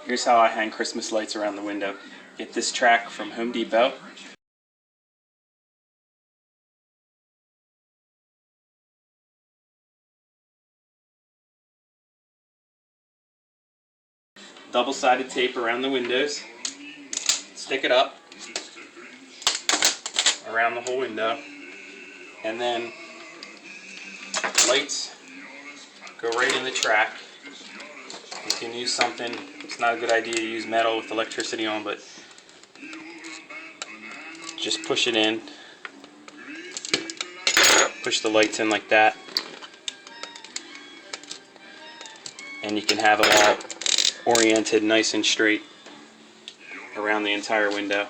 Here's how I hang Christmas lights around the window. Get this track from Home Depot. Double-sided tape around the windows. Stick it up around the whole window. And then lights go right in the track. You can use something, it's not a good idea to use metal with electricity on, but just push it in. Push the lights in like that. And you can have it all oriented nice and straight around the entire window.